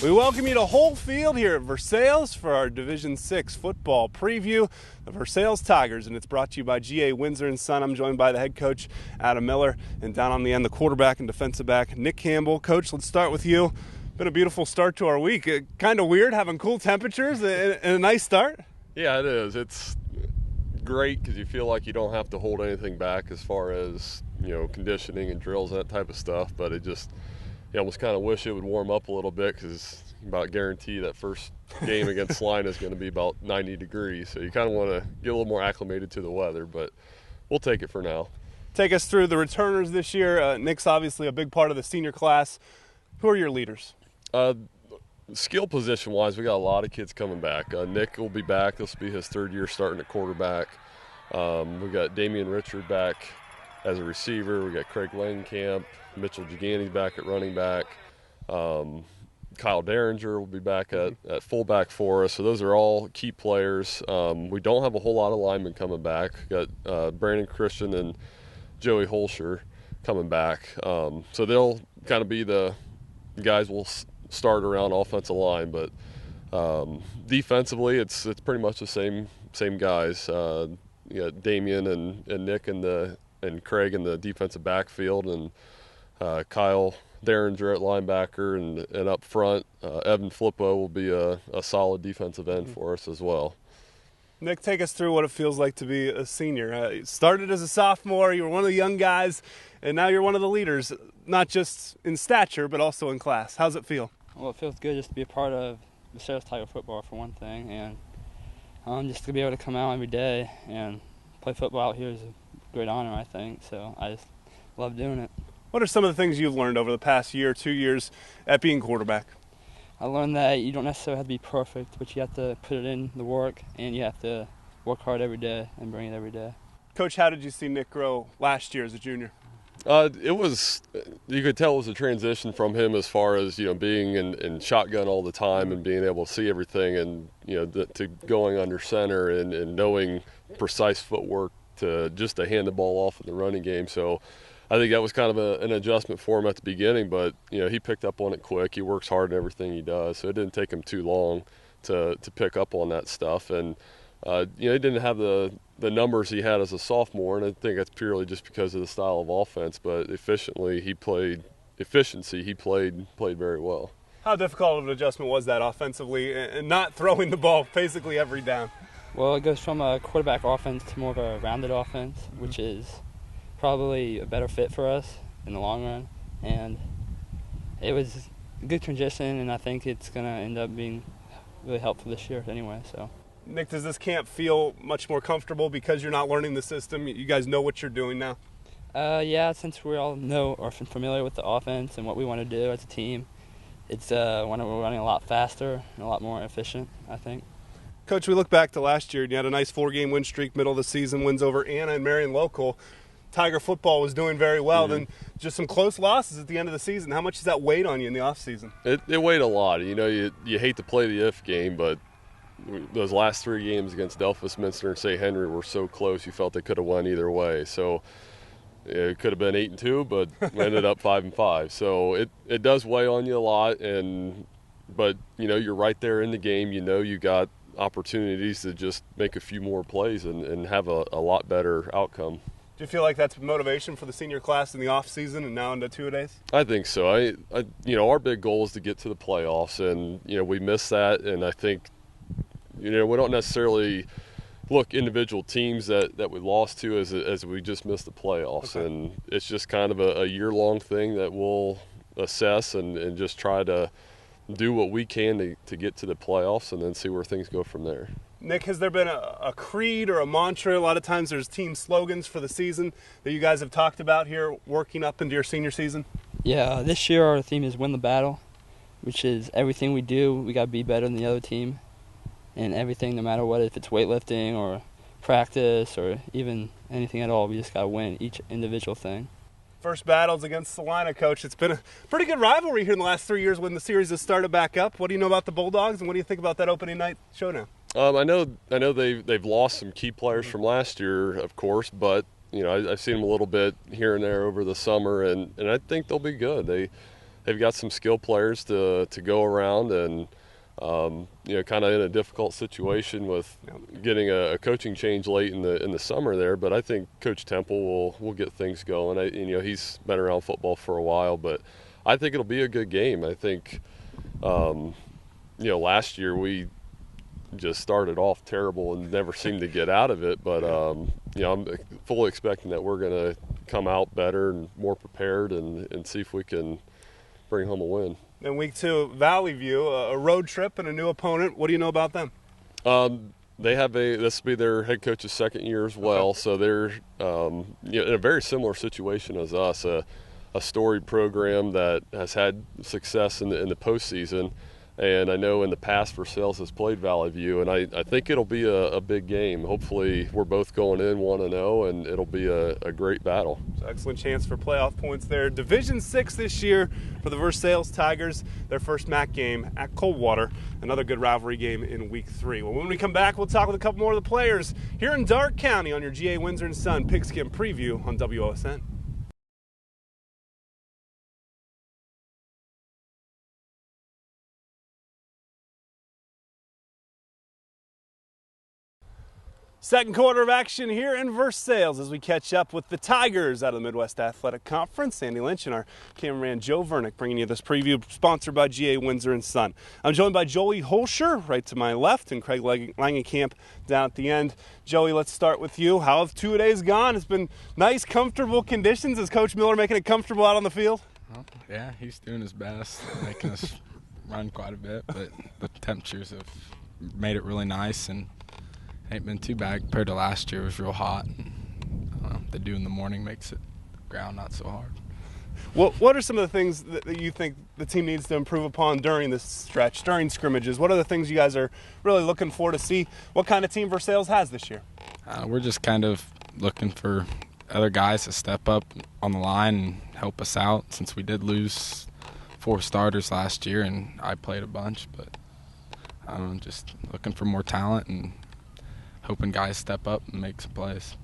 We welcome you to Whole Field here at Versailles for our Division 6 football preview. The Versailles Tigers, and it's brought to you by G.A. Windsor & Son. I'm joined by the head coach, Adam Miller, and down on the end, the quarterback and defensive back, Nick Campbell. Coach, let's start with you. Been a beautiful start to our week. Kind of weird having cool temperatures and a nice start. Yeah, it is. It's great because you feel like you don't have to hold anything back as far as, conditioning and drills, that type of stuff, but it just – you almost kind of wish it would warm up a little bit because you about guarantee that first game against Line is going to be about 90 degrees. So you kind of want to get a little more acclimated to the weather, but we'll take it for now. Take us through the returners this year. Nick's obviously a big part of the senior class. Who are your leaders? Skill position-wise, we got a lot of kids coming back. Nick will be back. This will be his third year starting at quarterback. We got Damian Richard back as a receiver. We got Craig Langenkamp. Mitchell Giganni's back at running back. Kyle Derringer will be back at fullback for us. So those are all key players. We don't have a whole lot of linemen coming back. Got Brandon Christian and Joey Holscher coming back. So they'll kind of be the guys we'll start around offensive line. But defensively, it's pretty much the same guys. You got Damian and Nick and Craig in the defensive backfield, and Kyle Derringer at linebacker, and up front, Evan Flippo will be a solid defensive end for us as well. Nick, take us through what it feels like to be a senior. You started as a sophomore, you were one of the young guys, and now you're one of the leaders, not just in stature, but also in class. How's it feel? Well, it feels good just to be a part of Versailles Tiger football for one thing, and just to be able to come out every day and play football out here is a great honor, I think, so I just love doing it. What are some of the things you've learned over the past year, 2 years at being quarterback? I learned that you don't necessarily have to be perfect, but you have to put it in the work, and you have to work hard every day and bring it every day. Coach, how did you see Nick grow last year as a junior? It was, you could tell it was a transition from him as far as, being in shotgun all the time and being able to see everything, and, to going under center and knowing precise footwork to hand the ball off in the running game. So I think that was kind of an adjustment for him at the beginning, but he picked up on it quick. He works hard in everything he does, so it didn't take him too long to pick up on that stuff. And he didn't have the numbers he had as a sophomore, and I think that's purely just because of the style of offense. But efficiency, he played very well. How difficult of an adjustment was that offensively, and not throwing the ball basically every down? Well, it goes from a quarterback offense to more of a rounded offense, which is probably a better fit for us in the long run, and it was a good transition, and I think it's going to end up being really helpful this year anyway. So, Nick, does this camp feel much more comfortable because you're not learning the system? You guys know what you're doing now? Yeah, since we all know or familiar with the offense and what we want to do as a team, it's when we're running a lot faster and a lot more efficient, I think. Coach, we look back to last year, and you had a nice 4-game win streak, middle of the season, wins over Anna and Marion Local. Tiger football was doing very well. Then just some close losses at the end of the season. How much does that weigh on you in the off season? It weighed a lot. You hate to play the if game, but those last 3 games against Delphus, Minster, and St. Henry were so close you felt they could have won either way. So it could have been 8-2, but we ended up 5-5. So it does weigh on you a lot, but you're right there in the game. You got opportunities to just make a few more plays and have a lot better outcome. Do you feel like that's motivation for the senior class in the off season and now into two-a-days? I think so. Our big goal is to get to the playoffs, and we missed that. And I think we don't necessarily look individual teams that we lost to as we just missed the playoffs. Okay. And it's just kind of a year-long thing that we'll assess and just try to do what we can to get to the playoffs and then see where things go from there. Nick, has there been a creed or a mantra? A lot of times there's team slogans for the season that you guys have talked about here working up into your senior season? Yeah, this year our theme is win the battle, which is everything we do, we got to be better than the other team. And everything, no matter what, if it's weightlifting or practice or even anything at all, we just got to win each individual thing. First battles against Salina, Coach. It's been a pretty good rivalry here in the last 3 years when the series has started back up. What do you know about the Bulldogs, and what do you think about that opening night showdown? I know they've lost some key players from last year, of course, but I've seen them a little bit here and there over the summer, and I think they'll be good. They they've got some skill players to go around, and kind of in a difficult situation with getting a coaching change late in the summer there. But I think Coach Temple will get things going. He's been around football for a while, but I think it'll be a good game. I think last year we just started off terrible and never seemed to get out of it. But I'm fully expecting that we're going to come out better and more prepared and see if we can bring home a win. In week 2, Valley View, a road trip and a new opponent. What do you know about them? They have this will be their head coach's second year as well, so they're in a very similar situation as us, a storied program that has had success in the postseason. And I know in the past Versailles has played Valley View, and I think it'll be a big game. Hopefully we're both going in 1-0, and it'll be a great battle. So excellent chance for playoff points there. Division 6 this year for the Versailles Tigers, their first MAC game at Coldwater. Another good rivalry game in week 3. Well, when we come back, we'll talk with a couple more of the players here in Darke County on your GA Windsor & Son Pigskin Preview on WOSN. Second quarter of action here in Versailles as we catch up with the Tigers out of the Midwest Athletic Conference. Sandy Lynch and our cameraman Joe Vernick bringing you this preview sponsored by GA Windsor & Son. I'm joined by Joey Holscher right to my left and Craig Langenkamp down at the end. Joey, let's start with you. How have 2 days gone? It's been nice, comfortable conditions. Is Coach Miller making it comfortable out on the field? Well, yeah, he's doing his best, making us run quite a bit, but the temperatures have made it really nice and ain't been too bad compared to last year. It was real hot. The dew in the morning makes it ground not so hard. What are some of the things that you think the team needs to improve upon during this stretch, during scrimmages? What are the things you guys are really looking for to see what kind of team Versailles has this year? We're just kind of looking for other guys to step up on the line and help us out, since we did lose 4 starters last year and I played a bunch. But I'm just looking for more talent and hoping guys step up and make some plays.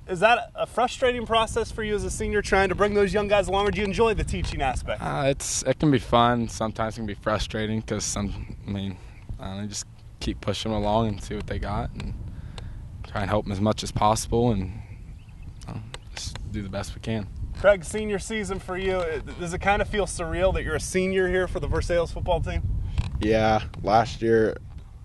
Is that a frustrating process for you as a senior, trying to bring those young guys along, or do you enjoy the teaching aspect? It can be fun. Sometimes it can be frustrating because just keep pushing them along and see what they got and try and help them as much as possible and just do the best we can. Craig, senior season for you, does it kind of feel surreal that you're a senior here for the Versailles football team? Yeah, last year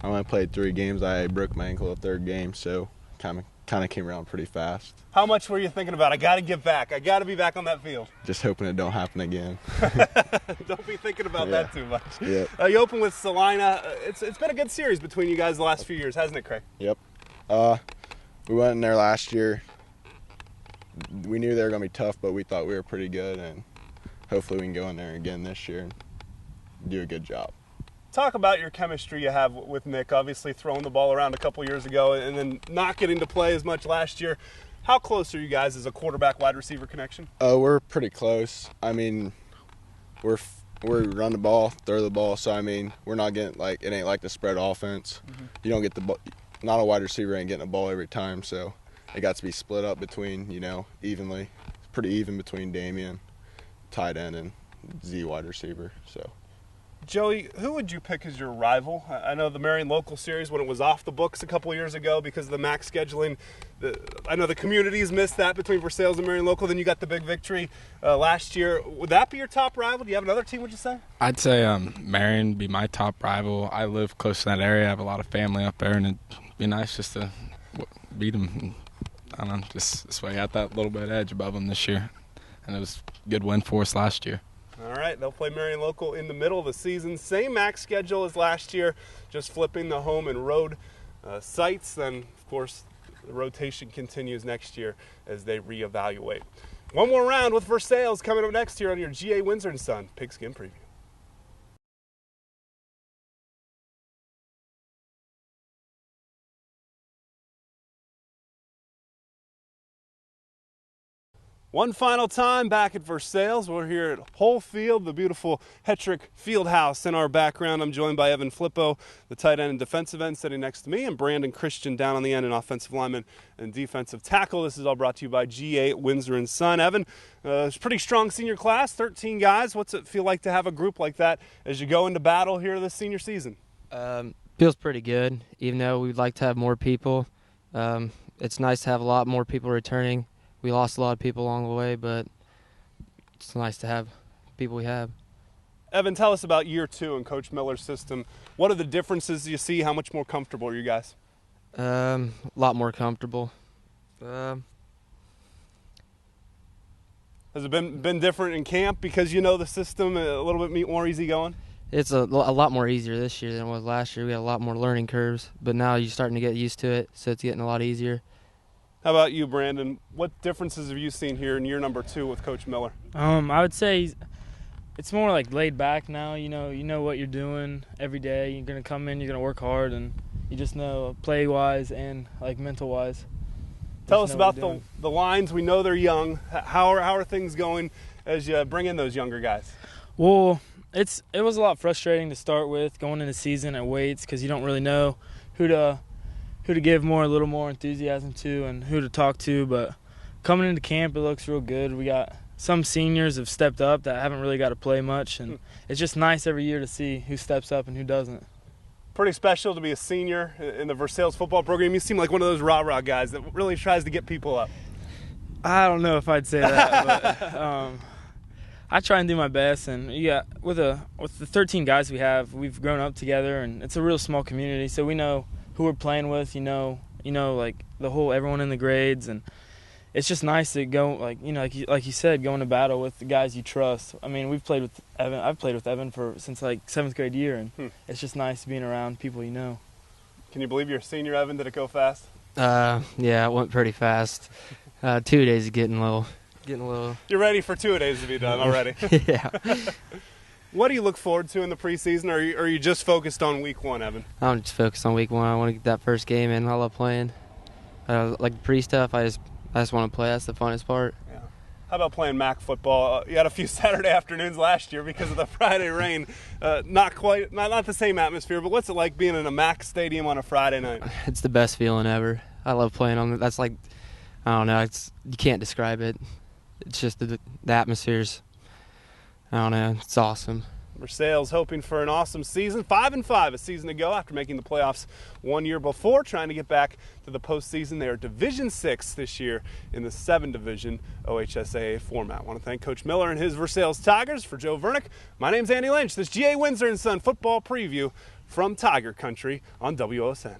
I only played 3 games. I broke my ankle the 3rd game, so kind of came around pretty fast. How much were you thinking about, I got to get back, I got to be back on that field? Just hoping it don't happen again. Don't be thinking about that too much. Yep. You open with Salina. It's been a good series between you guys the last few years, hasn't it, Craig? Yep. We went in there last year. We knew they were going to be tough, but we thought we were pretty good, and hopefully we can go in there again this year and do a good job. Talk about your chemistry you have with Nick, obviously throwing the ball around a couple years ago and then not getting to play as much last year. How close are you guys as a quarterback-wide receiver connection? We're pretty close. I mean, we run the ball, throw the ball, so I mean, we're not getting it ain't like the spread offense. Mm-hmm. You don't get the ball, not a wide receiver ain't getting a ball every time, so it got to be split up between, evenly. It's pretty even between Damian, tight end, and Z wide receiver, so. Joey, who would you pick as your rival? I know the Marion Local Series, when it was off the books a couple of years ago because of the MAC scheduling, I know the communities missed that between Versailles and Marion Local. Then you got the big victory last year. Would that be your top rival? Do you have another team, would you say? I'd say Marion would be my top rival. I live close to that area. I have a lot of family up there, and it'd be nice just to beat them. I don't know, just this way I got that little bit of edge above them this year. And it was a good win for us last year. All right, they'll play Marion Local in the middle of the season. Same MAC schedule as last year, just flipping the home and road sites. Then, of course, the rotation continues next year as they reevaluate. One more round with Versailles coming up next here on your GA Windsor & Son Pigskin Preview. One final time back at Versailles. We're here at Whole Field, the beautiful Hetrick Fieldhouse in our background. I'm joined by Evan Flippo, the tight end and defensive end, sitting next to me, and Brandon Christian down on the end, an offensive lineman and defensive tackle. This is all brought to you by GA Windsor & Son. Evan, it's a pretty strong senior class, 13 guys. What's it feel like to have a group like that as you go into battle here this senior season? Feels pretty good, even though we'd like to have more people. It's nice to have a lot more people returning. We lost a lot of people along the way, but it's nice to have people we have. Evan, tell us about year 2 in Coach Miller's system. What are the differences you see? How much more comfortable are you guys? A lot more comfortable. Has it been different in camp because you know the system, a little bit more easygoing? It's a lot more easier this year than it was last year. We had a lot more learning curves, but now you're starting to get used to it, so it's getting a lot easier. How about you, Brandon? What differences have you seen here in year number 2 with Coach Miller? I would say it's more like laid back now. You know what you're doing every day. You're gonna come in, you're gonna work hard, and you just know play wise and like mental wise. Tell us about the lines. We know they're young. How are things going as you bring in those younger guys? Well, it was a lot frustrating to start with going into season at weights because you don't really know who to give a little more enthusiasm to and who to talk to. But coming into camp, it looks real good. We got some seniors have stepped up that haven't really got to play much, and it's just nice every year to see who steps up and who doesn't. Pretty special to be a senior in the Versailles football program. You seem like one of those rah-rah guys that really tries to get people up. I don't know if I'd say that, but I try and do my best. And with the 13 guys we have, we've grown up together, and it's a real small community, so we know who we're playing with, like the whole everyone in the grades, and it's just nice to go, like you said, go into battle with the guys you trust. I mean, I've played with Evan since like 7th grade year, and it's just nice being around people you know. Can you believe you're a senior, Evan? Did it go fast? Yeah, it went pretty fast. 2 days is getting a little. You're ready for 2 days to be done already. Yeah. What do you look forward to in the preseason, or are you just focused on week 1, Evan? I'm just focused on week 1. I want to get that first game in. I love playing. Like the pre-stuff, I just want to play. That's the funnest part. Yeah. How about playing MAC football? You had a few Saturday afternoons last year because of the Friday rain. Not the same atmosphere, but what's it like being in a MAC stadium on a Friday night? It's the best feeling ever. I love playing on it. That's like, I don't know, you can't describe it. It's just the atmosphere's, I don't know, it's awesome. Versailles hoping for an awesome season. 5-5 a season to go after making the playoffs 1 year before, trying to get back to the postseason. They are Division 6 this year in the 7-division OHSAA format. I want to thank Coach Miller and his Versailles Tigers. For Joe Vernick, my name's Andy Lynch. This GA Windsor & Son football preview from Tiger Country on WOSN.